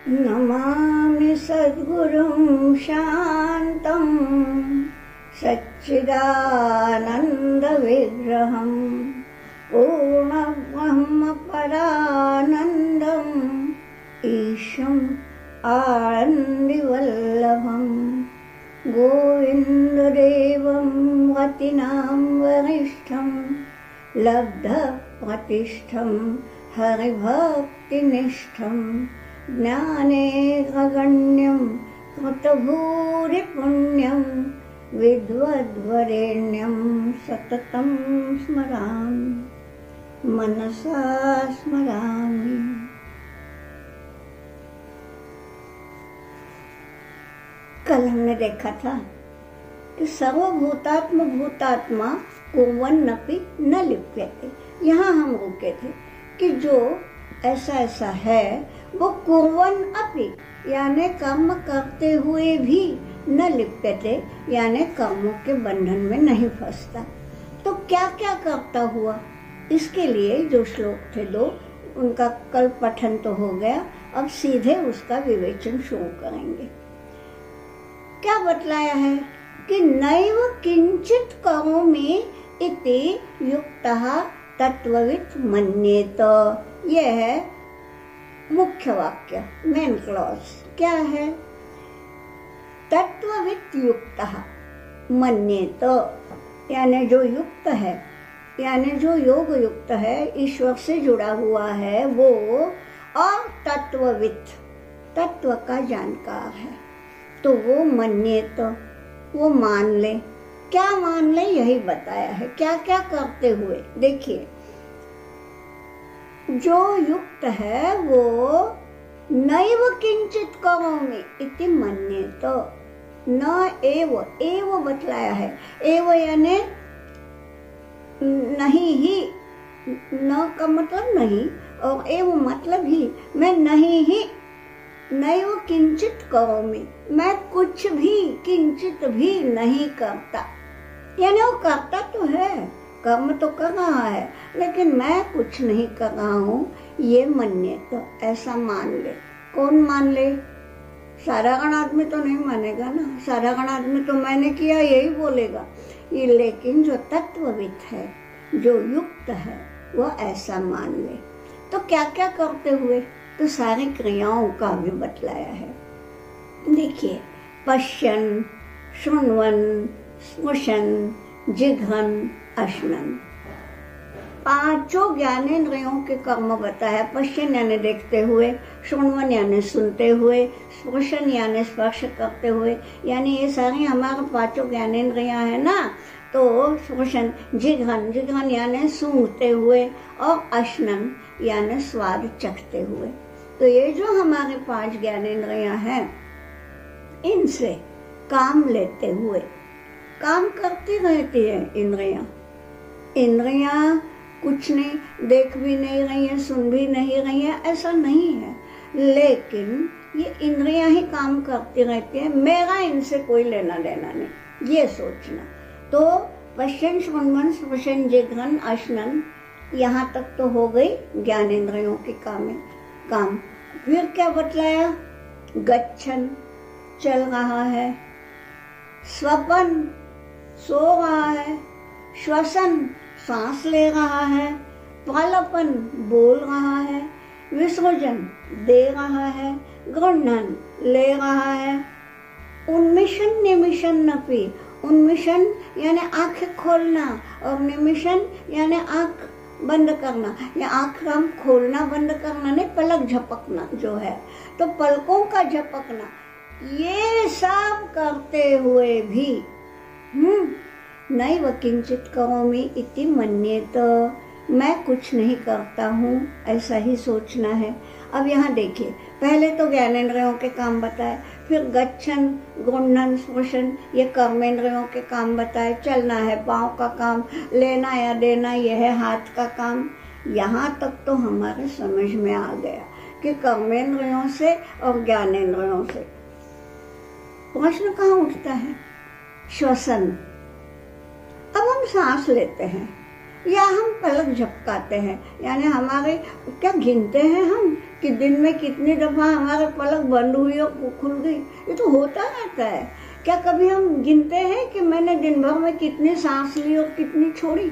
नमामि सद्गुरुं शान्तं सच्चिदानन्दविग्रहं पूर्णब्रह्मपरानन्दम् ईशम् आनन्दिवल्लभं गोविन्ददेवं गतिनां वरिष्ठं लब्धप्रतिष्ठं हरिभक्तिनिष्ठं ज्ञानेकगण्यं कृतभूरिपुण्यं विद्वद्वरेण्यं सततं स्मरामि मनसा स्मरामि। कल हमने देखा था कि सर्वभूतात्म भूतात्मा कुर्वन्नपि न लिप्यते। यहाँ हम रुके थे कि जो ऐसा ऐसा है वो कुर्वन अपि यानी कर्म करते हुए भी न लिप्यते यानी कर्मों के बंधन में नहीं फंसता। तो क्या क्या करता हुआ, इसके लिए जो श्लोक थे दो, उनका कल पठन तो हो गया, अब सीधे उसका विवेचन शुरू करेंगे। क्या बतलाया है कि नैव किंचित करोमि इति युक्तः तत्ववित् मन्येत। यह है मुख्य वाक्य, मेन क्लॉज। क्या है? तत्ववित् युक्तः मन्येत यानी जो युक्त है, यानी जो योग युक्त है, ईश्वर से जुड़ा हुआ है वो, और तत्ववित् तत्व का जानकार है, तो वो मन्येत वो मान ले। क्या मान ले यही बताया है। क्या क्या करते हुए देखिए, जो युक्त है वो नैव किंचित करोमि इति मन्येत। न एव बतलाया है। एव यानी नहीं ही, न का मतलब नहीं और एव मतलब ही। मैं नहीं ही, नैव किंचित करोमि, मैं कुछ भी किंचित भी नहीं करता। यानी वो करता तो है, कर्म तो कर रहा है, लेकिन मैं कुछ नहीं कर रहा हूँ, ये मन्येत ऐसा मान ले। कौन मान ले? साधारण आदमी तो नहीं मानेगा ना। साधारण आदमी तो मैंने किया यही बोलेगा। ये लेकिन जो तत्वविद है, जो युक्त है, वो ऐसा मान ले। तो क्या क्या करते हुए, तो सारी क्रियाओं का भी बतलाया है। देखिए, पश्यन, शृण्वन, स्पृशन, जिघ्रन, अश्नन, पांचों ज्ञानेंद्रियों के कर्म बताया। पश्यन यानी देखते हुए, शृण्वन यानी सुनते हुए, स्पृशन यानी स्पर्श करते हुए, यानी ये सारी हमारे पांचों ज्ञानेंद्रियां है ना। तो स्पृशन, जिघ्रन, जिघ्रन यानी सूंघते हुए, और अश्नन यानी स्वाद चखते हुए। तो ये जो हमारे पांच ज्ञानेंद्रियां हैं, इनसे काम लेते हुए काम करती रहती है इंद्रियां। इंद्रियां कुछ नहीं, देख भी नहीं रही है, सुन भी नहीं रही है, ऐसा नहीं है, लेकिन ये इंद्रियां ही काम करती रहती है। मेरा इनसे कोई लेना देना नहीं, ये सोचना। तो पश्यन, शृण्वन, स्पृशन, जिघ्रन, अश्नन, यहाँ तक तो हो गई ज्ञानेंद्रियों की काम। फिर क्या बतलाया? गच्छन चल रहा है, स्वपन सो रहा है, श्वसन सांस ले रहा है, प्रलपन बोल रहा है, विसर्जन दे रहा है, गृह्णन ले रहा है, उन्मिषन निमिषन नपि, उन्मिषन यानी आंखें खोलना, और निमिषन यानी आंख बंद करना, या आंख हम खोलना बंद करना नहीं, पलक झपकना जो है, तो पलकों का झपकना, ये सब करते हुए भी नैव किंचित करोमि इति मन्येत, मैं कुछ नहीं करता हूँ, ऐसा ही सोचना है। अब यहाँ देखिए, पहले तो ज्ञानेंद्रियों के काम बताए, फिर गच्छन, गृह्णन, स्पृशन, ये कर्मेंद्रियों के काम बताए। चलना है पाँव का काम, लेना या देना यह है हाथ का काम। यहाँ तक तो हमारे समझ में आ गया कि कर्मेंद्रियों से और ज्ञानेंद्रियों से। प्रश्न कहाँ उठता है? श्वसन। अब हम सांस लेते हैं, या हम पलक झपकाते हैं, यानी हमारे क्या गिनते हैं हम कि दिन में कितनी दफा हमारे पलक बंद हुई और खुल गई? ये तो होता रहता है। क्या कभी हम गिनते हैं कि मैंने दिन भर में कितनी सांस ली और कितनी छोड़ी?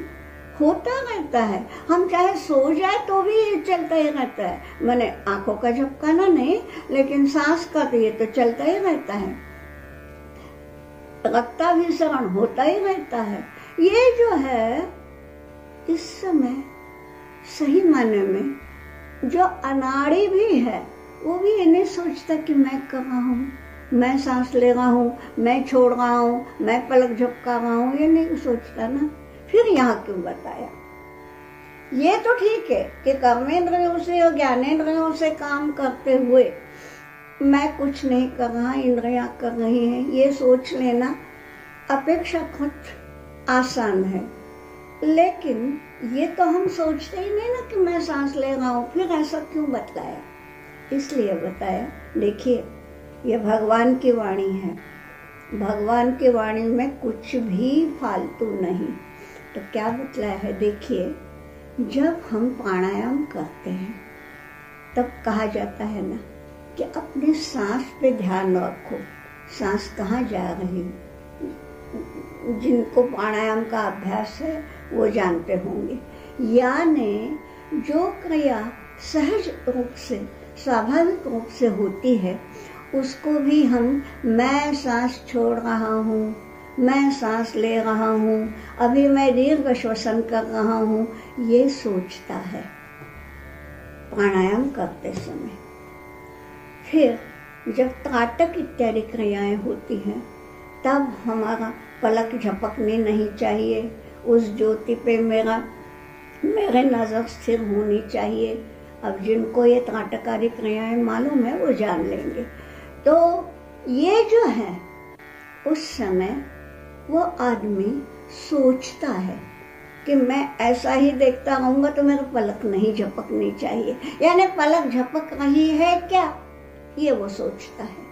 होता रहता है। हम चाहे सो जाए तो भी ये चलता ही रहता है। मैंने आंखों का झपकाना नहीं, लेकिन सांस का तो ये तो चलता ही रहता है। रक्ताभिसरण होता ही रहता है। ये जो है इस समय सही माने में जो अनाड़ी भी है वो भी ये नहीं सोचता कि मैं कर रहा हूँ, मैं सांस ले रहा हूँ, मैं छोड़ रहा हूँ, मैं पलक झपका रहा हूँ, ये नहीं सोचता ना। फिर यहाँ क्यों बताया? ये तो ठीक है कि कर्मेंद्रियों से और ज्ञानेंद्रियों से काम करते हुए मैं कुछ नहीं कर रहा, इंद्रियां कर रही हैं, ये सोच लेना अपेक्षाकृत आसान है। लेकिन ये तो हम सोचते ही नहीं ना कि मैं सांस ले रहा हूँ। फिर ऐसा क्यों बतलाया? इसलिए बताया, देखिए ये भगवान की वाणी है। भगवान की वाणी में कुछ भी फालतू नहीं। तो क्या बतलाया है? देखिए, जब हम प्राणायाम करते हैं तब कहा जाता है ना कि अपने सांस पे ध्यान रखो, सांस कहाँ जा रही है। जिनको प्राणायाम का अभ्यास है वो जानते होंगे। यानी जो क्रिया सहज रूप से, स्वाभाविक रूप से होती है, उसको भी हम मैं सांस छोड़ रहा हूँ, मैं सांस ले रहा हूँ, अभी मैं दीर्घ श्वसन कर रहा हूँ, ये सोचता है प्राणायाम करते समय। फिर जब त्राटक इत्यादि क्रियाएं होती हैं तब हमारा पलक झपकनी नहीं चाहिए, उस ज्योति पे मेरे नजर स्थिर होनी चाहिए। अब जिनको ये त्राटकारी क्रियाएं मालूम है वो जान लेंगे। तो ये जो है उस समय वो आदमी सोचता है कि मैं ऐसा ही देखता रहूंगा तो मेरा पलक नहीं झपकनी चाहिए, यानी पलक झपक रही है क्या, ये वो सोचता है।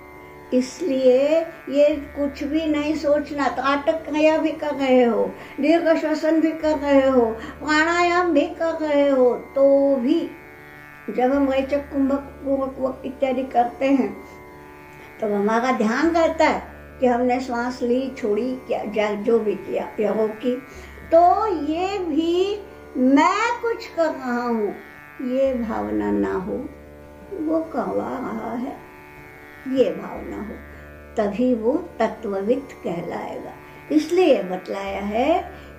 इसलिए ये कुछ भी नहीं सोचना। त्राटक क्रिया भी कर रहे हो, दीर्घ श्वसन भी कर रहे हो, प्राणायाम भी कर रहे हो, तो भी जब हम रेचक कुंभक पूर्वक इत्यादि करते हैं तब हमारा ध्यान रहता है कि हमने श्वास ली, छोड़ी, क्या जो भी किया या रोकी। तो ये भी मैं कुछ कर रहा हूँ ये भावना ना हो, वो करवा रहा है ये भावना हो, तभी वो तत्वविद कहलाएगा। इसलिए बतलाया है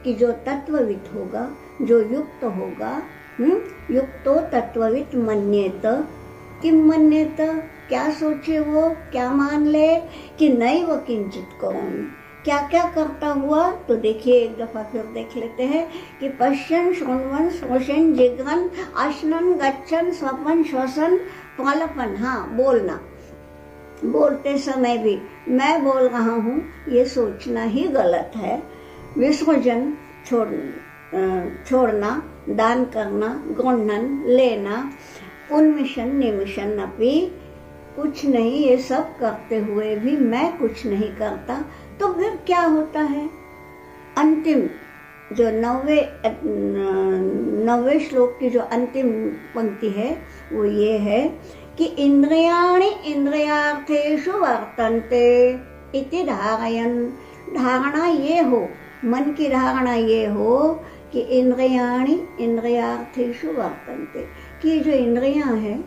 कि जो तत्वविद होगा, जो युक्त होगा, युक्तो तत्वविद मन्येत। किम मन्येत? क्या सोचे वो, क्या मान ले कि नहीं वो किंचित करोमि, क्या क्या करता हुआ। तो देखिए एक दफा फिर देख लेते हैं कि पश्यन, शृण्वन, श्वसन, जिघ्रन, अश्नन, गच्छन, स्वपन, श्वसन, प्रलपन। हाँ, बोलना, बोलते समय भी मैं बोल रहा हूँ ये सोचना ही गलत है। विसर्जन छोड़ना, दान करना, गृह्णन लेना, उन्मिशन निमिशन अपि कुछ नहीं, ये सब करते हुए भी मैं कुछ नहीं करता। तो फिर क्या होता है? अंतिम जो 9वें श्लोक की जो अंतिम पंक्ति है वो ये है कि इंद्रियाणि इंद्रियार्थेषु वर्तन्ते इति धारयन्। धारणा ये हो, मन की धारणा ये हो कि इंद्रियाणि इंद्रियार्थेषु वर्तन्ते, कि जो इंद्रियां हैं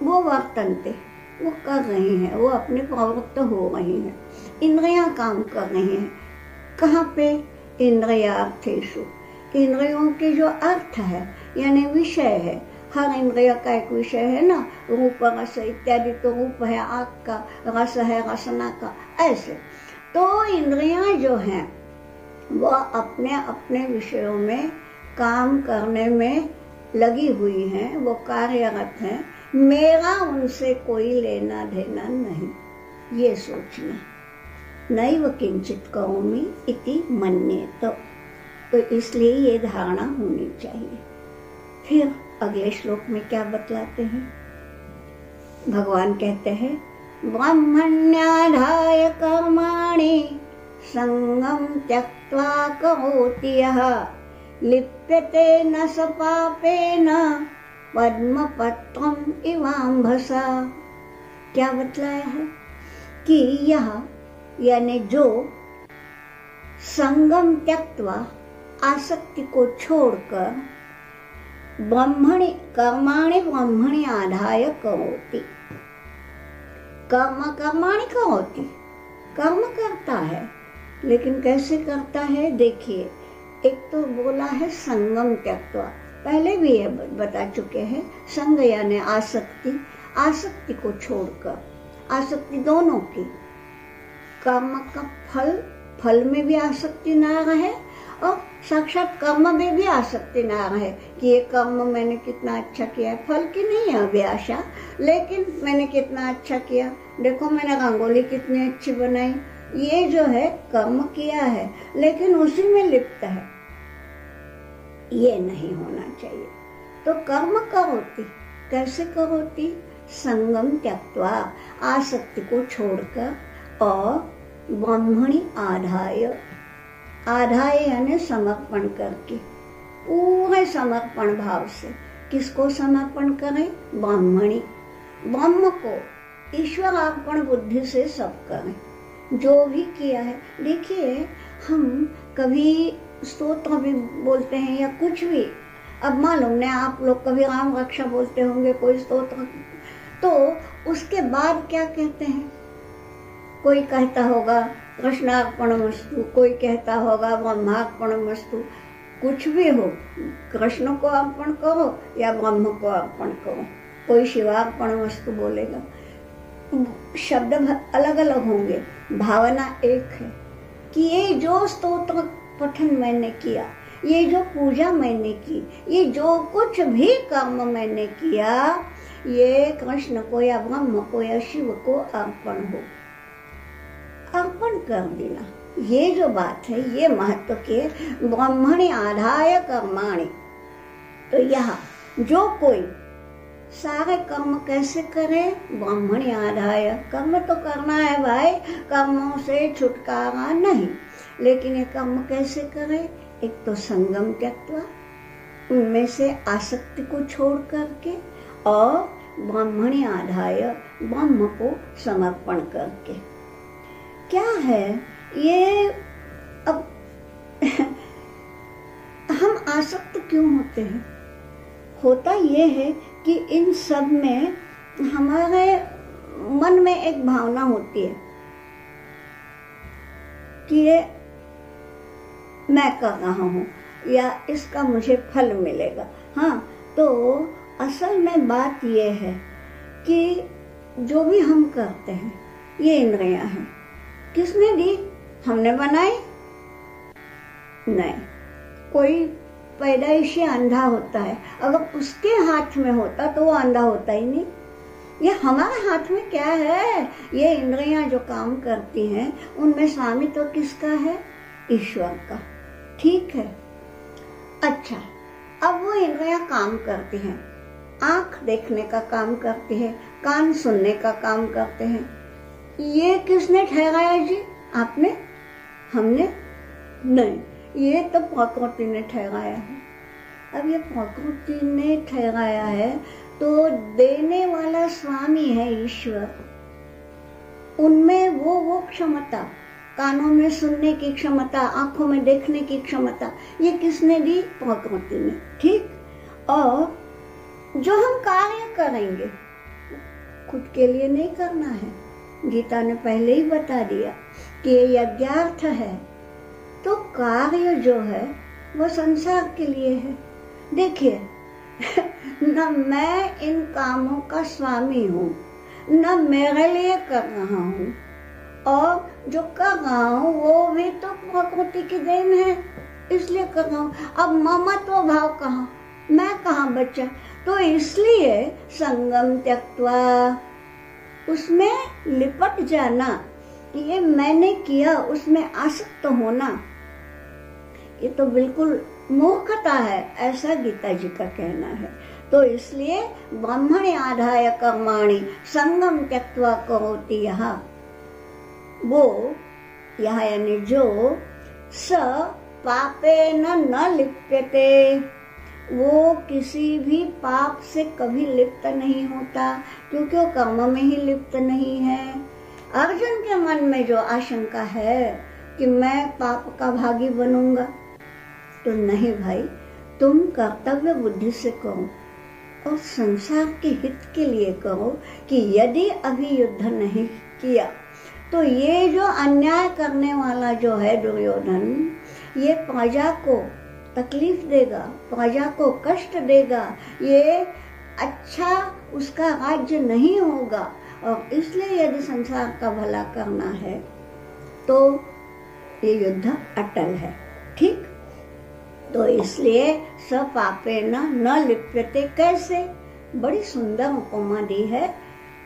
वो वर्तन्ते, वो कर रही हैं, वो अपने प्रवृत्त हो रही हैं, इंद्रियां काम कर रही हैं। कहाँ पे? इंद्रियार्थेषु, इंद्रियों के जो अर्थ है यानी विषय है। हर इंद्रिय का एक विषय है ना, रूप रस इत्यादि। तो रूप है आँख का, रस है रसना का, ऐसे। तो इंद्रियां जो हैं वो अपने अपने विषयों में काम करने में लगी हुई हैं, वो कार्यरत हैं। मेरा उनसे कोई लेना देना नहीं, ये सोचना। नैव किंचित करोमि इति मन्येत। तो इसलिए ये धारणा होनी चाहिए। फिर अगले श्लोक में क्या बतलाते हैं? भगवान कहते हैं ब्रह्मण्याधाय कर्माणि संगम त्यक्त्वा करोति यः लिप्यते न स पापेन पद्मपत्रम इवाम्भसा। क्या बतलाया है कि यह यानी जो संगम त्यक्त्वा आसक्ति को छोड़कर ब्रह्मणि कर्माणि ब्रह्मणि आधाय करोति। कर्माणि करोति, कर्म करता है, लेकिन कैसे करता है देखिए। एक तो बोला है संगम त्यक्त्वा, पहले भी ये बता चुके हैं। संग यानी आसक्ति, आसक्ति को छोड़कर, आसक्ति दोनों की, कर्म का फल में भी आसक्ति ना रहे और साक्षात कर्म में भी आसक्ति ना रहे कि ये कर्म मैंने कितना अच्छा किया है। फल की नहीं है अभी आशा, लेकिन मैंने कितना अच्छा किया, देखो मैंने रंगोली कितनी अच्छी बनाई, ये जो है कर्म किया है, लेकिन उसी में लिप्त है। ये नहीं होना चाहिए। तो कर्म करोति, कैसे करोति? संगम त्यक्त्वा, आसक्ति को छोड़कर, और ब्रह्मणि आधाय, आधाय यानी समर्पण करके, पूरे समर्पण भाव से। किसको समर्पण करें? ब्रह्मणि, ब्रह्म को, ईश्वर अर्पण बुद्धि से सब करें जो भी किया है। देखिए हम कभी स्तोत्र भी बोलते हैं या कुछ भी, अब मालूम नहीं आप लोग कभी राम रक्षा बोलते होंगे, कोई स्तोत्र, तो उसके बाद क्या कहते हैं? कोई कहता होगा कृष्णार्पणमस्तु, कोई कहता होगा ब्रह्मार्पणमस्तु, कुछ भी हो, कृष्ण को अर्पण करो या ब्रह्म को अर्पण करो। कोई शिवार्पणमस्तु बोलेगा, शब्द अलग अलग होंगे, भावना एक है कि ये जो स्तोत्र पठन मैंने किया, ये जो पूजा मैंने की, ये जो कुछ भी कर्म मैंने किया, ये कृष्ण को या ब्रह्म को या शिव को अर्पण हो, अर्पण कर देना। ये जो बात है ये महत्व के ब्रह्मणि आधाय कर्माणि। तो यहाँ जो कोई सारे कर्म कैसे करे? ब्रह्मणि आधाय। कर्म तो करना है भाई, कर्मों से छुटकारा नहीं, लेकिन ये कर्म कैसे करे? एक तो संगम त्यक्त्वा, उनमें से आसक्ति को छोड़ करके, और ब्रह्मणि आधाय, ब्रह्म को समर्पण करके। क्या है ये? अब हम आसक्त क्यों होते हैं? होता ये है कि इन सब में हमारे मन में एक भावना होती है कि ये मैं कर रहा हूँ या इसका मुझे फल मिलेगा। हाँ, तो असल में बात ये है कि जो भी हम करते हैं ये इंद्रियां हैं, किसने दी? हमने बनाई? नहीं। कोई पैदाइशी अंधा होता है, अगर उसके हाथ में होता तो वो अंधा होता ही नहीं। ये हमारे हाथ में क्या है? ये इंद्रियां जो काम करती हैं उनमें स्वामित्व तो किसका है? ईश्वर का। ठीक है, अच्छा, अब वो इंद्रियां काम करती हैं, आंख देखने का काम करती है, कान सुनने का काम करते हैं। ये किसने ठहराया जी? आपने? हमने? नहीं, ये तो प्रकृति ने ठहराया है। अब ये प्रकृति ने ठहराया है तो देने वाला स्वामी है ईश्वर, उनमें वो क्षमता, कानों में सुनने की क्षमता, आंखों में देखने की क्षमता, ये किसने दी? प्रकृति ने। ठीक, और जो हम कार्य करेंगे खुद के लिए नहीं करना है। गीता ने पहले ही बता दिया कि ये यज्ञार्थ है, तो कार्य जो है वो संसार के लिए है। देखिए न मैं इन कामों का स्वामी हूँ, न मेरे लिए कर रहा हूँ, और जो कर रहा हूँ वो भी तो प्रकृति की देन है, इसलिए कर रहा हूँ। अब ममत्व भाव कहाँ, मैं कहाँ बचा? तो इसलिए संगम त्यक्त्वा, उसमें लिपट जाना, ये मैंने किया उसमें आसक्त होना, ये तो बिल्कुल मूर्खता है, ऐसा गीता जी का कहना है। तो इसलिए ब्रह्मणि आधाय कर्माणि संगम त्यक्त्वा करोति, यहाँ वो, यहाँ यानी जो स पापेन न लिप्यते, वो किसी भी पाप से कभी लिप्त नहीं होता, क्योंकि वो कर्म में ही लिप्त नहीं है। अर्जुन के मन में जो आशंका है कि मैं पाप का भागी बनूंगा, तो नहीं भाई, तुम कर्तव्य बुद्धि से करो और संसार के हित के लिए करो कि यदि अभी युद्ध नहीं किया तो ये जो अन्याय करने वाला जो है दुर्योधन, ये प्रजा को तकलीफ देगा, प्रजा को कष्ट देगा, ये अच्छा उसका राज्य नहीं होगा, और इसलिए यदि संसार का भला करना है तो ये युद्ध अटल है। ठीक, तो इसलिए सपापेन न लिप्यते। कैसे? बड़ी सुंदर उपमा दी है,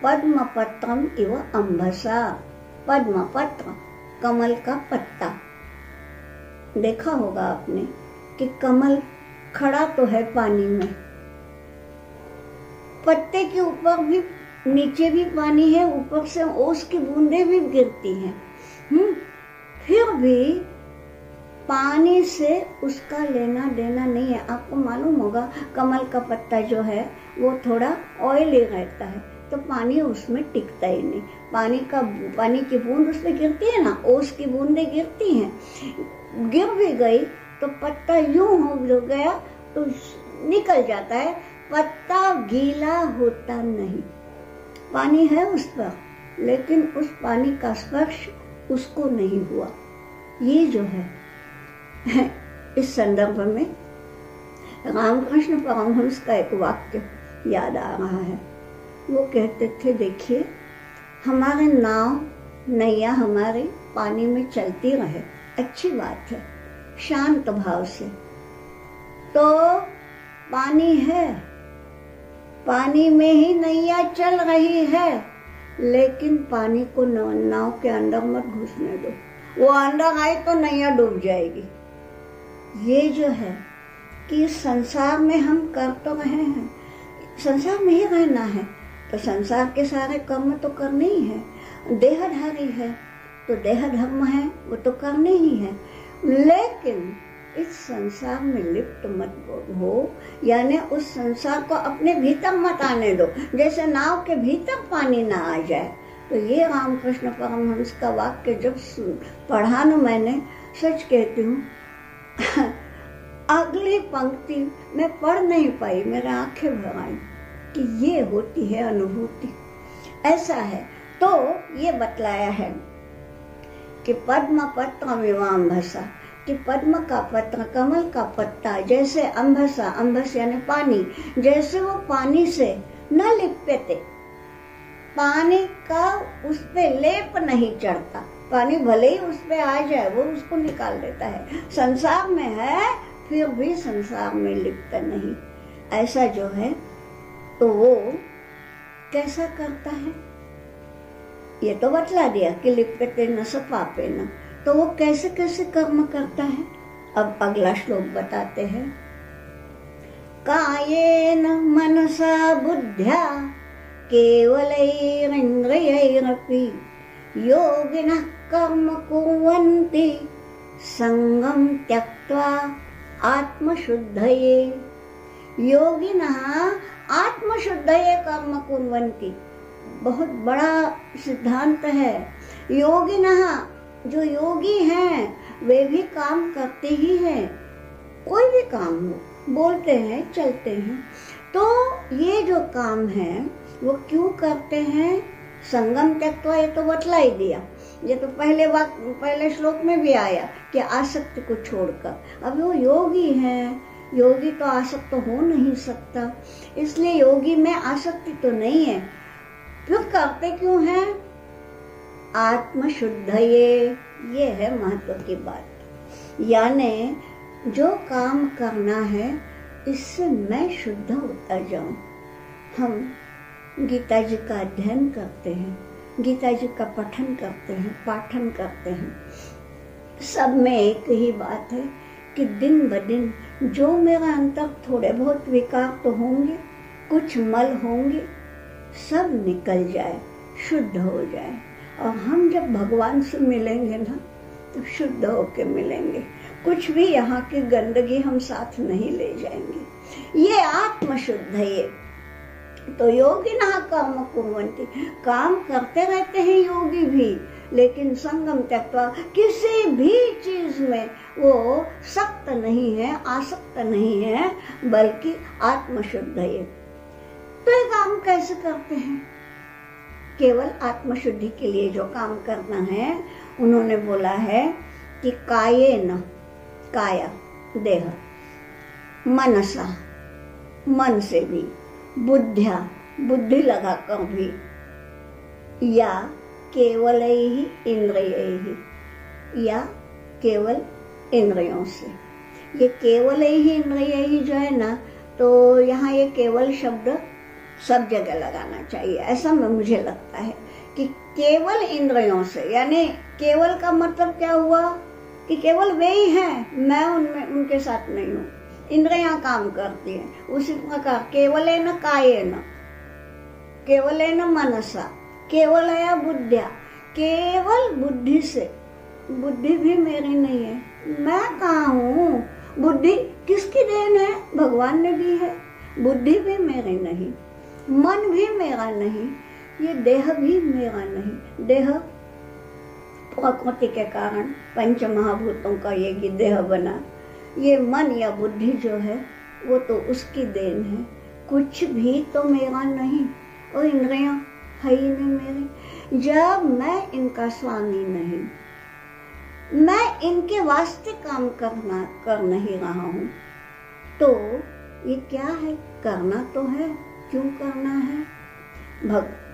पद्म पत्रम इव अंबसा। पद्म पत्र, कमल का पत्ता। देखा होगा आपने कि कमल खड़ा तो है पानी में, पत्ते के ऊपर भी, नीचे भी पानी है, ऊपर से ओस की बूंदें भी गिरती हैं, फिर भी पानी से उसका लेना देना नहीं है। आपको मालूम होगा कमल का पत्ता जो है वो थोड़ा ऑयली रहता है, तो पानी उसमें टिकता ही नहीं। पानी की बूंद उसमें गिरती है ना, ओस की बूंदें गिरती हैं, गिर भी गई तो पत्ता यूं हो गया तो निकल जाता है, पत्ता गीला होता नहीं। पानी है उस पर, लेकिन उस पानी का स्पर्श उसको नहीं हुआ। ये जो है इस संदर्भ में रामकृष्ण परमहंस का एक वाक्य याद आ रहा है। वो कहते थे, देखिए हमारे नाव नैया हमारे पानी में चलती रहे, अच्छी बात है, शांत भाव से, तो पानी है, पानी में ही नैया चल रही है, लेकिन पानी को नाव के अंदर मत घुसने दो, वो अंदर आए तो नैया डूब जाएगी। ये जो है कि संसार में हम कर तो रहे हैं, संसार में ही रहना है, तो संसार के सारे कर्म तो करने ही है। देहधारी है तो देह धर्म है, वो तो करने ही है, लेकिन इस संसार में लिप्त मत हो, यानी उस संसार को अपने भीतर मत आने दो, जैसे नाव के भीतर पानी ना आ जाए। तो ये रामकृष्ण परमहंस का वाक्य जब पढ़ा ना मैंने, सच कहती हूँ अगली पंक्ति मैं पढ़ नहीं पाई, मेरे आंखें भर आई कि ये होती है अनुभूति। ऐसा है, तो ये बतलाया है कि पद्म पत्र विवाम्भसा, कि पद्म का पत्र, कमल का पत्ता, जैसे अंभसा, अंभस यानी पानी, जैसे वो पानी से न लिप्यते, पानी का उस पे लेप नहीं चढ़ता, पानी भले ही उस पे आ जाए वो उसको निकाल देता है। संसार में है फिर भी संसार में लिप्त नहीं, ऐसा जो है तो वो कैसा करता है, ये तो बतला दिया कि लिप्यते न स पापेन, तो वो कैसे कैसे कर्म करता है। अब अगला श्लोक बताते हैं, कायेन मनसा बुद्ध्या केवलैरिन्द्रियैरपि योगिनः कर्म कुर्वन्ति संगम त्यक्त्वा आत्मशुद्धये। योगिनः आत्मशुद्धये कर्म कुर्वन्ति, बहुत बड़ा सिद्धांत है। योगिनः, जो योगी हैं वे भी काम करते ही हैं, कोई भी काम हो, बोलते हैं, चलते हैं, तो ये जो काम है वो क्यों करते हैं? संगम त्यक्त्वा, ये तो बतला ही दिया, ये तो पहले श्लोक में भी आया कि आसक्ति को छोड़कर। अब वो योगी हैं, योगी तो आसक्त हो नहीं सकता, इसलिए योगी में आसक्ति तो नहीं है, फिर करते क्यों हैं? आत्मशुद्धये, ये है महत्व की बात, यानी जो काम करना है इससे मैं शुद्ध होता जाऊं। हम गीता जी का अध्ययन करते हैं, गीता जी का पठन करते हैं, पाठन करते हैं, सब में एक ही बात है कि दिन ब दिन जो मेरा अंतर थोड़े बहुत विकार तो होंगे, कुछ मल होंगे, सब निकल जाए, शुद्ध हो जाए, और हम जब भगवान से मिलेंगे ना तो शुद्ध होके मिलेंगे। कुछ भी यहाँ की गंदगी हम साथ नहीं ले जाएंगे। ये आत्मशुद्ध है। ये तो योगी ना कर्म कुर्वन्ति, काम करते रहते हैं योगी भी, लेकिन संगम त्यक्त्वा, किसी भी चीज में वो सक्त नहीं है, आसक्त नहीं है, बल्कि आत्मशुद्ध है। तो ये काम कैसे करते हैं? केवल आत्मशुद्धि के लिए जो काम करना है, उन्होंने बोला है कि कायेन, काया देह, मनसा मन से भी, बुद्धिया बुद्धि लगाकर भी, या केवल ही इंद्रिय ही, या केवल इंद्रियों से। ये केवल ही इंद्रिय ही जो है ना, तो यहाँ ये केवल शब्द सब जगह लगाना चाहिए, ऐसा मुझे लगता है कि केवल इंद्रियों से, यानी केवल का मतलब क्या हुआ कि केवल वे ही हैं, मैं उनमें उनके साथ नहीं हूँ। इंद्रियां काम करती हैं उसी प्रकार केवलेन कायेन, केवलेन मनसा, केवलया बुद्धिया, केवल बुद्धि से। बुद्धि भी मेरी नहीं है, मैं कहाँ हूँ? बुद्धि किसकी देन है? भगवान ने दी है। बुद्धि भी मेरी नहीं, मन भी मेरा नहीं, ये देह भी मेरा नहीं। देह प्रकृति के कारण पंच महाभूतों का ये देह बना। ये मन या बुद्धि जो है वो तो उसकी देन है, कुछ भी तो मेरा नहीं। और इंद्रियां है ही नहीं मेरी। जब मैं इनका स्वामी नहीं, मैं इनके वास्ते काम कर नहीं रहा हूँ, तो ये क्या है? करना तो है, क्यों करना है?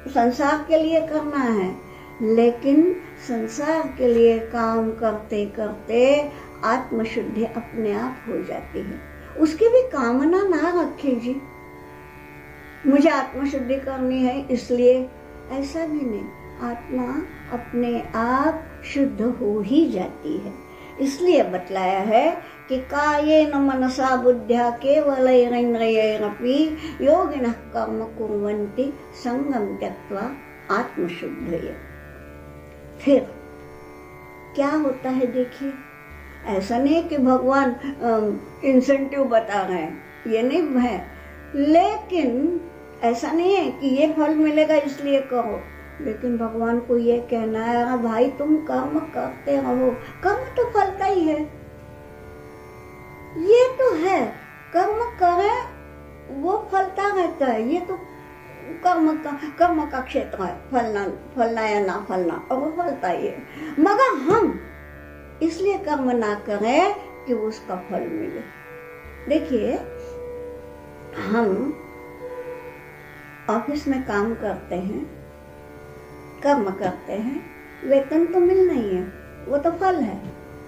संसार के लिए करना है, लेकिन संसार के लिए काम करते करते आत्मशुद्धि अपने आप हो जाती है। उसकी भी कामना ना रखे जी, मुझे आत्मशुद्धि करनी है इसलिए, ऐसा भी नहीं। आत्मा अपने आप शुद्ध हो ही जाती है। इसलिए बतलाया है कि कायेन मनसा बुद्ध्या केवलैरिन्द्रियैरपि योगिनः कर्म कुर्वन्ति संगम त्यक्त्वा आत्मशुद्धये। फिर क्या होता है देखिए, ऐसा नहीं कि भगवान इंसेंटिव बता रहे हैं, ये नहीं है, लेकिन ऐसा नहीं है कि ये फल मिलेगा इसलिए करो। लेकिन भगवान को ये कहना है, भाई तुम कर्म करते रहो, कर्म तो फलता ही है, ये तो है, कर्म करे वो फलता रहता है। ये तो कर्म का क्षेत्र है, फलना या ना फलना, और वो फलता ही है। मगर हम इसलिए कर्म ना करें कि उसका फल मिले। देखिए, हम ऑफिस में काम करते हैं, कर्म करते हैं, वेतन तो मिलना ही है, वो तो फल है,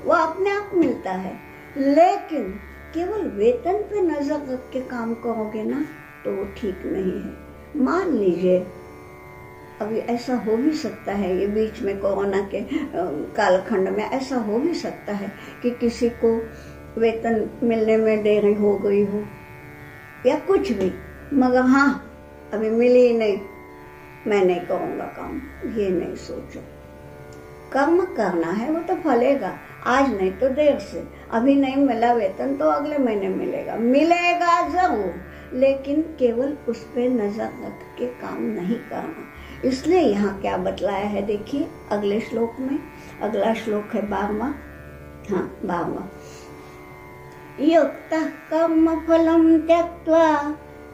वो अपने आप मिलता है। लेकिन केवल वेतन पे नजर रख के काम करोगे ना, तो वो ठीक नहीं है। मान लीजिए अभी ऐसा हो भी सकता है, ये बीच में कोरोना के कालखंड में ऐसा हो भी सकता है कि किसी को वेतन मिलने में देरी हो गई हो या कुछ भी, मगर हाँ अभी मिली ही नहीं, मैं नहीं करूँगा काम, ये नहीं सोचो। कर्म करना है, वो तो फलेगा, आज नहीं तो देर से। अभी नहीं मिला वेतन तो अगले महीने मिलेगा, मिलेगा जरूर, लेकिन केवल उस पे नजर रख के काम नहीं करना। इसलिए यहाँ क्या बतलाया है देखिए अगले श्लोक में। अगला श्लोक है 12वां। हाँ 12वां। युक्तः कर्म फलं त्यक्त्वा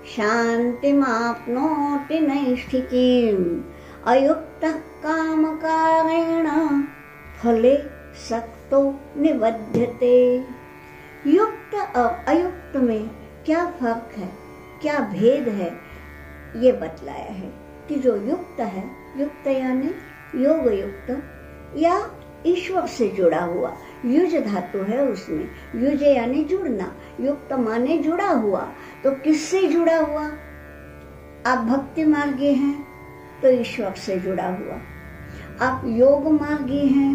शान्तिमाप्नोति नैष्ठिकीम् अयुक्तः कामकारेण फले सक्तो निबध्यते। युक्त और अयुक्त में क्या फर्क है, क्या भेद है, ये बतलाया है कि जो युक्त है, युक्त यानी योग युक्त या ईश्वर से जुड़ा हुआ, युज धातु है उसमें, युज यानी जुड़ना, युक्त माने जुड़ा हुआ। तो किससे जुड़ा हुआ? आप भक्ति मार्गी हैं तो ईश्वर से जुड़ा हुआ, आप योग मार्गी हैं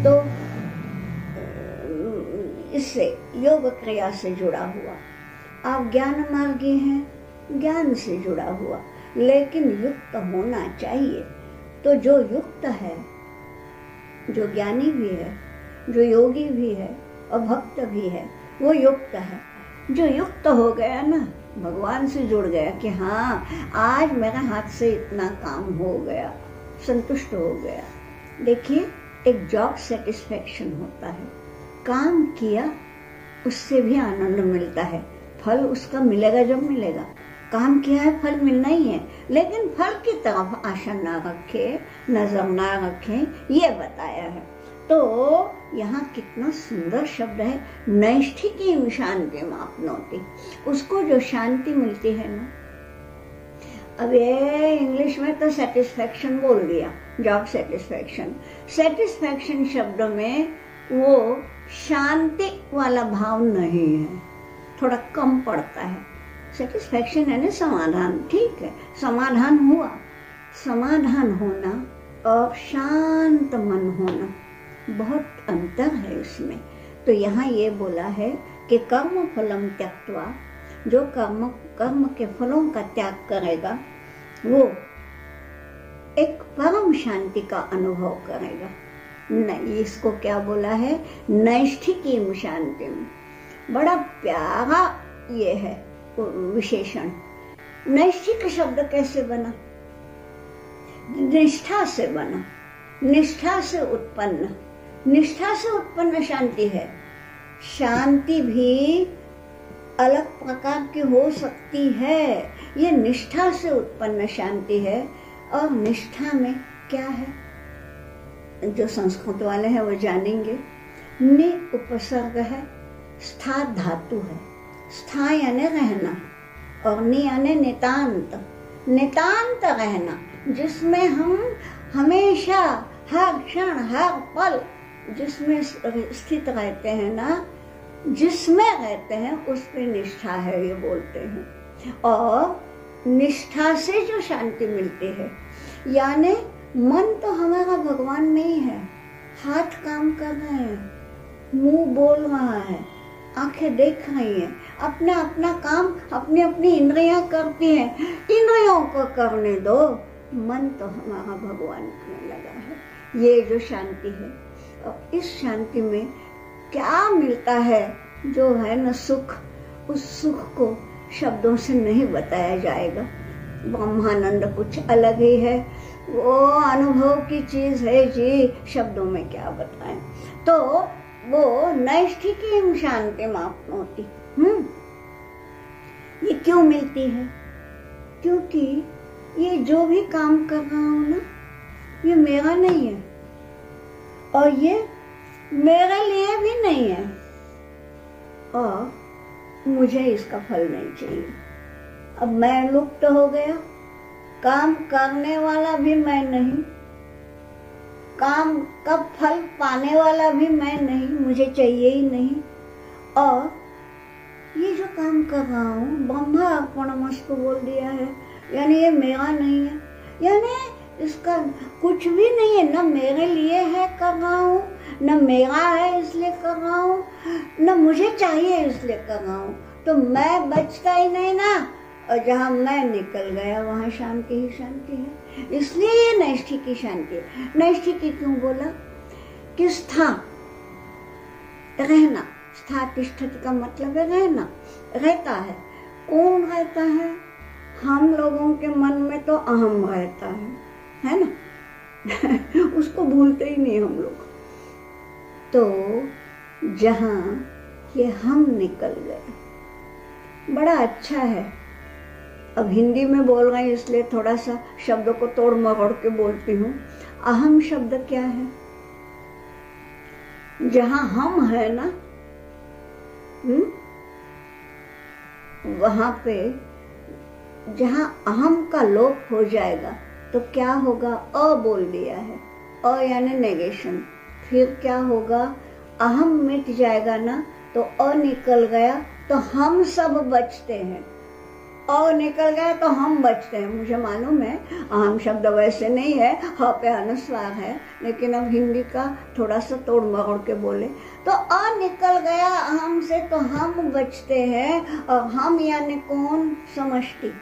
तो इससे योग क्रिया से जुड़ा हुआ, आप ज्ञान मार्गी हैं ज्ञान से जुड़ा हुआ, लेकिन युक्त होना चाहिए। तो जो युक्त है, जो ज्ञानी भी है, जो योगी भी है और भक्त भी है, वो युक्त है। जो युक्त हो गया ना, भगवान से जुड़ गया कि हाँ आज मेरे हाथ से इतना काम हो गया, संतुष्ट हो गया। देखिए, एक जॉब सेटिस्फेक्शन होता है, काम किया उससे भी आनंद मिलता है। फल उसका मिलेगा जब मिलेगा, काम किया है फल मिलना ही है, लेकिन फल की तरफ आशा ना रखे, नजर ना रखे, ये बताया है। तो यहाँ कितना सुंदर शब्द है, नैष्ठिकीं शान्तिम् आप्नोति। उसको जो शांति मिलती है ना, अब ये इंग्लिश में तो सेटिस्फेक्शन बोल दिया, जॉब सेटिस्फेक्शन। सेटिस्फेक्शन शब्द में वो शांति वाला भाव नहीं है, थोड़ा कम पड़ता है। सेटिस्फेक्शन है ना समाधान, ठीक है, समाधान हुआ। समाधान होना और शांत मन होना बहुत अंतर है इसमें। तो यहाँ ये बोला है कि कर्म फलम त्यक्त्वा, जो कर्म के फलों का त्याग करेगा वो एक परम शांति का अनुभव करेगा। नहीं, इसको क्या बोला है, नैष्ठिकीं शान्तिम्। बड़ा प्यारा ये है विशेषण। नैष्ठिक शब्द कैसे बना? निष्ठा से बना, निष्ठा से उत्पन्न। निष्ठा से उत्पन्न शांति है। शांति भी अलग प्रकार की हो सकती है, ये निष्ठा से उत्पन्न शांति है। और निष्ठा में क्या है, जो संस्कृत वाले हैं वो जानेंगे। नि उपसर्ग है, स्था धातु है। स्था यानी रहना और नि यानी नितांत। नितांत रहना, जिसमें हम हमेशा हर क्षण हर पल जिसमें स्थित रहते हैं ना, जिसमें रहते हैं उस पे निष्ठा है, ये बोलते हैं। और निष्ठा से जो शांति मिलती है, यानी मन तो हमारा भगवान में ही है, हाथ काम कर रहे हैं, मुंह बोल रहा है, आंखें देख रही हैं, अपना अपना काम अपनी अपनी इंद्रियां करती हैं। इंद्रियों को करने दो, मन तो हमारा भगवान में लगा है। ये जो शांति है, और इस शांति में क्या मिलता है, जो है न सुख, उस सुख को शब्दों से नहीं बताया जाएगा। ब्रह्मानंद कुछ अलग ही है, वो अनुभव की चीज है जी, शब्दों में क्या बताएं। तो वो नैष्ठिकीं शान्तिम् आप्नोति। ये क्यों मिलती है? क्योंकि ये जो भी काम कर रहा हूं ना, ये मेरा नहीं है और ये मेरे लिए भी नहीं है, और मुझे इसका फल नहीं चाहिए। अब मैं लुप्त हो गया, काम करने वाला भी मैं नहीं, काम कब फल पाने वाला भी मैं नहीं, मुझे चाहिए ही नहीं। और ये जो काम कर रहा हूँ, ब्रह्मा अर्पणमस्तु बोल दिया है, यानी ये मेरा नहीं है, यानी इसका कुछ भी नहीं है, न मेरे लिए है कर रहा हूँ, न मेरा है इसलिए कर रहा हूँ, न मुझे चाहिए इसलिए कर रहा हूँ। तो मैं बचता ही नहीं ना, और जहाँ मैं निकल गया वहाँ शांति ही शांति है। इसलिए ये नैष्ठिकी शांति है। नैष्ठिकी क्यों बोला? कि स्था रहना, स्था तिष्ठति का मतलब है रहना, रहता है। कौन रहता है? हम लोगों के मन में तो अहम रहता है ना उसको भूलते ही नहीं हम लोग। तो जहाँ ये हम निकल गए, बड़ा अच्छा है। अब हिंदी में बोल रहे हैं इसलिए थोड़ा सा शब्द को तोड़ मरोड़ के बोलती हूँ। अहम शब्द क्या है? जहाँ हम है ना, वहां पे जहाँ अहम का लोप हो जाएगा तो क्या होगा? अ बोल दिया है, अ यानी नेगेशन। फिर क्या होगा? अहम मिट जाएगा ना, तो अ निकल गया तो हम सब बचते हैं। अ निकल गया तो हम बचते हैं। मुझे मालूम है अहम शब्द वैसे नहीं है, ह पे अनुस्वार है, लेकिन अब हिंदी का थोड़ा सा तोड़ मरोड़ के बोले तो अ निकल गया अहम से तो हम बचते हैं। और हम यानी कौन? समष्टि,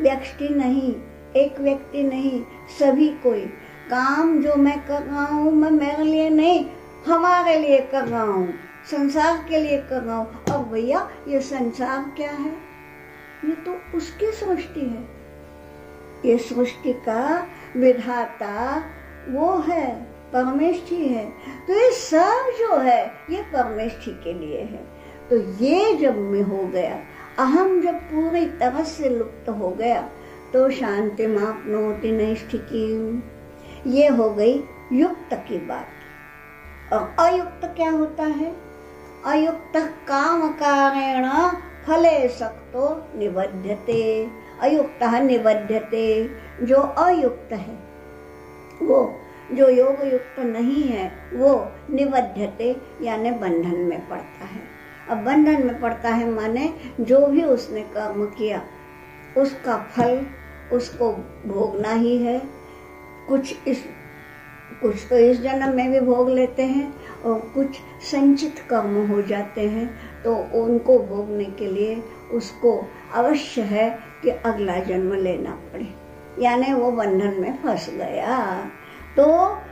व्यक्ति नहीं, एक व्यक्ति नहीं, सभी कोई। काम जो मैं कर रहा हूँ मैं मेरे लिए नहीं, हमारे लिए कर रहा हूँ, संसार के लिए कर रहा हूँ। अब भैया ये संसार क्या है? ये तो उसकी सृष्टि है। ये सृष्टि का विधाता वो है, परमेष्ठी है। तो ये सब जो है ये परमेष्ठी के लिए है। तो ये जब में हो गया, अहम जब पूरी तरह से लुप्त हो गया, तो शांति मापनोति नैष्ठिकीम्। ये हो गई युक्त की बात। और अयुक्त क्या होता है? अयुक्त काम कारेण फले सक्तो निबध्यते। अयुक्त निबध्यते, जो अयुक्त है, वो जो योग युक्त नहीं है, वो निबध्यते यानी बंधन में पड़ता है। अब बंधन में पड़ता है माने जो भी उसने कर्म किया उसका फल उसको भोगना ही है। कुछ तो इस जन्म में भी भोग लेते हैं और कुछ संचित कर्म हो जाते हैं, तो उनको भोगने के लिए उसको अवश्य है कि अगला जन्म लेना पड़े, यानी वो बंधन में फंस गया। तो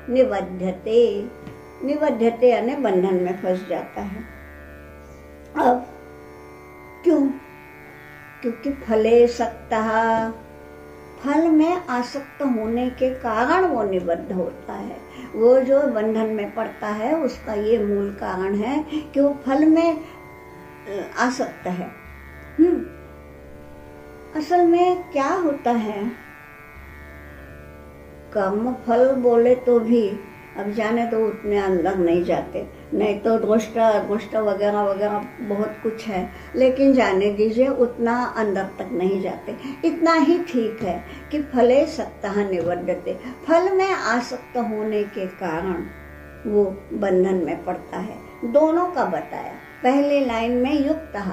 निबध्यते, निबध्यते यानी बंधन में फंस जाता है। अब क्यों? क्योंकि फले सक्तः, फल में आसक्त होने के कारण वो निबद्ध होता है। वो जो बंधन में पड़ता है उसका ये मूल कारण है कि वो फल में आसक्त है। असल में क्या होता है, कर्म फल बोले तो भी अब जाने तो उतने अंदर नहीं जाते, नहीं तो दृष्ट वगैरह वगैरह बहुत कुछ है, लेकिन जाने दीजिए उतना अंदर तक नहीं जाते। इतना ही ठीक है कि फले सक्तः निबध्यते, फल में आसक्त होने के कारण वो बंधन में पड़ता है। दोनों का बताया। पहले लाइन में युक्तः,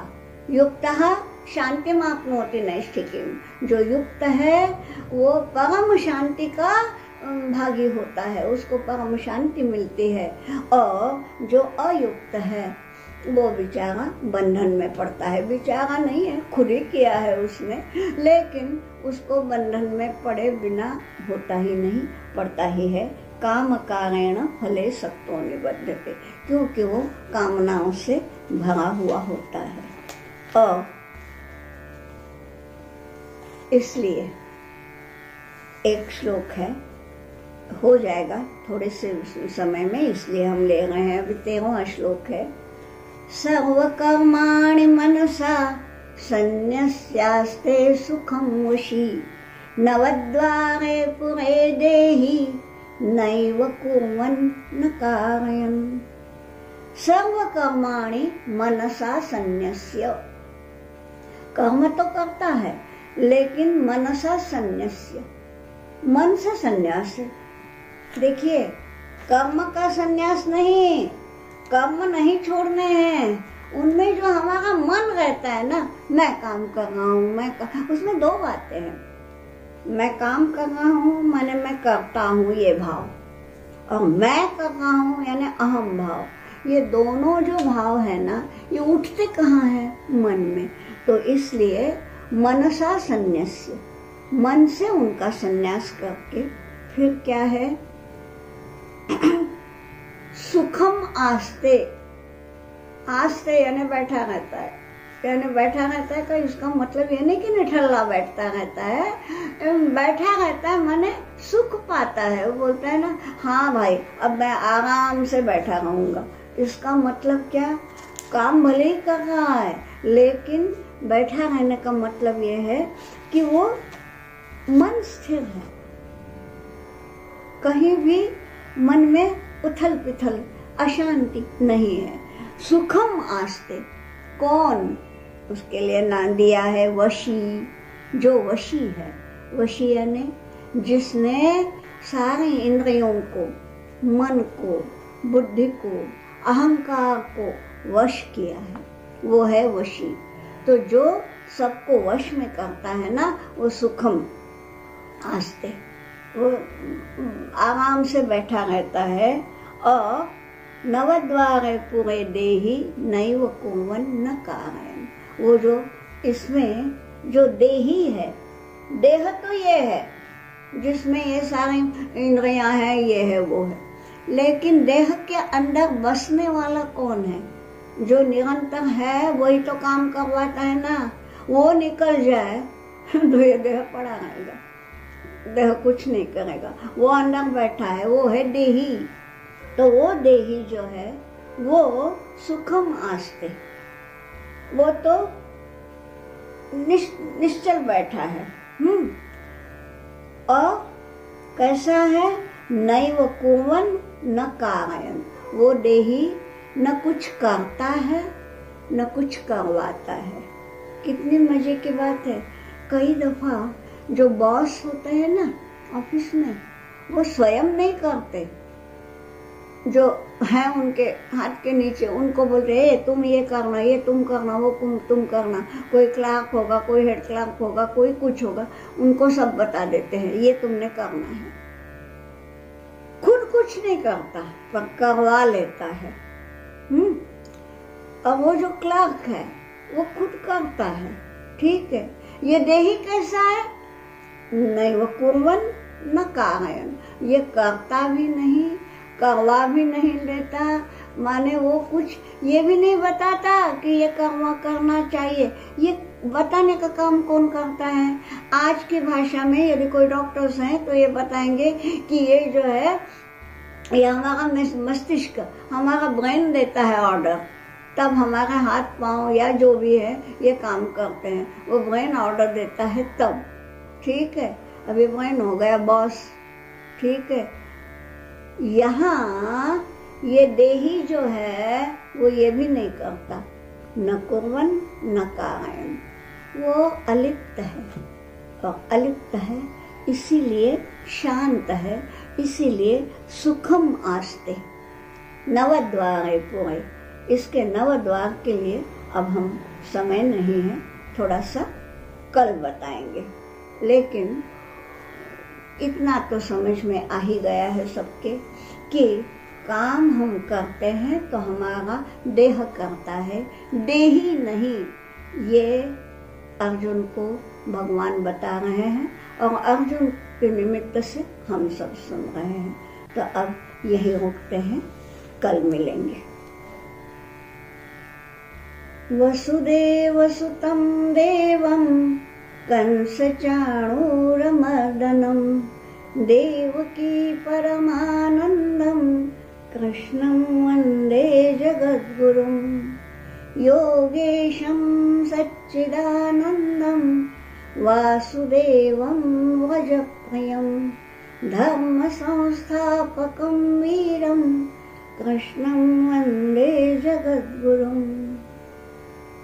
युक्तः शांति मापनोति नैष्ठिकीम्। जो युक्त है वो परम शांति का भागी होता है, उसको परम शांति मिलती है। और जो अयुक्त है वो बेचारा बंधन में पड़ता है। बेचारा नहीं है, खुद ही किया है उसने, लेकिन उसको बंधन में पड़े बिना होता ही नहीं, पड़ता ही है। काम कारेण फले सक्तो निबध्यते, क्योंकि वो कामनाओं से भरा हुआ होता है। और इसलिए एक श्लोक है, हो जाएगा थोड़े से समय में, इसलिए हम ले रहे हैं। अभी 13वां श्लोक है। सर्वकर्माणि मनसा सन्न्यस्यास्ते सुखं वशी, नवद्वारे पुरे देहि नैव कुर्वन् न कारयन्। सर्वकर्माणि मनसा सन्न्यस्य, कर्म तो करता है लेकिन मनसा सन्न्यस्य, मन से संन्यास है। देखिए, कर्म का संन्यास नहीं, कर्म नहीं छोड़ने हैं, उनमें जो हमारा मन रहता है ना, मैं काम कर रहा हूँ, उसमें दो बातें हैं। मैं काम कर रहा हूँ माने मैं करता हूँ ये भाव, और मैं कर रहा हूँ यानी अहम भाव। ये दोनों जो भाव है ना, ये उठते कहाँ है? मन में। तो इसलिए मनसा संन्यास्य, मन से उनका संन्यास करके फिर क्या है? सुखम आस्ते, आस्ते यानी बैठा रहता है, यानी बैठा रहता है का इसका मतलब ये नहीं कि निठल्ला बैठता रहता है, बैठा रहता है माने सुख पाता है। वो बोलता है ना, हाँ भाई अब मैं आराम से बैठा रहूंगा। इसका मतलब क्या? काम भले ही कर रहा है, लेकिन बैठा रहने का मतलब ये है कि वो मन स्थिर है, कहीं भी मन में उथल पुथल अशांति नहीं है। सुखम आस्ते, कौन? उसके लिए नाम दिया है वशी, जो वशी है। वशी यानी जिसने सारे इंद्रियों को, मन को, बुद्धि को, अहंकार को वश किया है, वो है वशी। तो जो सबको वश में करता है ना, वो सुखम आस्ते, वो आराम से बैठा रहता है। और नवद्वारे पुरे देहि नैव कुर्वन् न कारयन्, वो जो इसमें जो देही है, देह तो ये है जिसमें ये सारी इंद्रियां हैं, ये है वो है, लेकिन देह के अंदर बसने वाला कौन है? जो निरंतर है वही तो काम करवाता है ना। वो निकल जाए तो ये देह पड़ा रहेगा, देह कुछ नहीं करेगा। वो अंदर बैठा है, वो है देही। तो वो देही जो है वो सुखम आस्ते, वो तो निश्चल बैठा है। और कैसा है? नैव कुर्वन् न कारयन्, वो देही न कुछ करता है न कुछ करवाता है। कितनी मजे की बात है। कई दफा जो बॉस होते हैं ना ऑफिस में, वो स्वयं नहीं करते, जो है उनके हाथ के नीचे उनको बोलते हैं तुम ये करना, ये तुम करना, वो तुम करना। कोई क्लार्क होगा, कोई हेड क्लार्क होगा, कोई कुछ होगा, उनको सब बता देते हैं ये तुमने करना है। खुद कुछ नहीं करता पर करवा लेता है। अब वो जो क्लार्क है वो खुद करता है, ठीक है। ये देही कैसा है? नैव कुर्वन् न कारयन्, ये करता भी नहीं, करवा भी नहीं लेता। माने वो कुछ ये भी नहीं बताता कि ये करना चाहिए। ये बताने का काम कौन करता है? आज की भाषा में यदि कोई डॉक्टर्स हैं तो ये बताएंगे कि ये जो है ये हमारा मस्तिष्क, हमारा ब्रेन देता है ऑर्डर, तब हमारा हाथ पांव या जो भी है ये काम करते हैं। वो ब्रेन ऑर्डर देता है तब, ठीक है। अभी ब्रेन हो गया बॉस, ठीक है। यहाँ ये देही जो है वो ये भी नहीं करता, न कुर्वन् न कारयन्, वो अलिप्त है। और अलिप्त है इसीलिए शांत है, इसीलिए सुखम आस्ते। नवद्वार है पूरे, इसके नवद्वार के लिए अब हम समय नहीं है, थोड़ा सा कल बताएंगे। लेकिन इतना तो समझ में आ ही गया है सबके कि काम हम करते हैं तो हमारा देह करता है, देही नहीं। ये अर्जुन को भगवान बता रहे हैं और अर्जुन के निमित्त से हम सब सुन रहे हैं। तो अब यही रुकते हैं, कल मिलेंगे। वसुदेवसुतं देवं कंसचाणूरमर्दनं देवकी परमानन्दं कृष्णं वन्दे जगद्गुरुं योगेशं सच्चिदानन्दं वासुदेवं व्रजप्रियं धर्मसंस्थापकं वीरं कृष्णं वन्दे जगद्गुरुम्।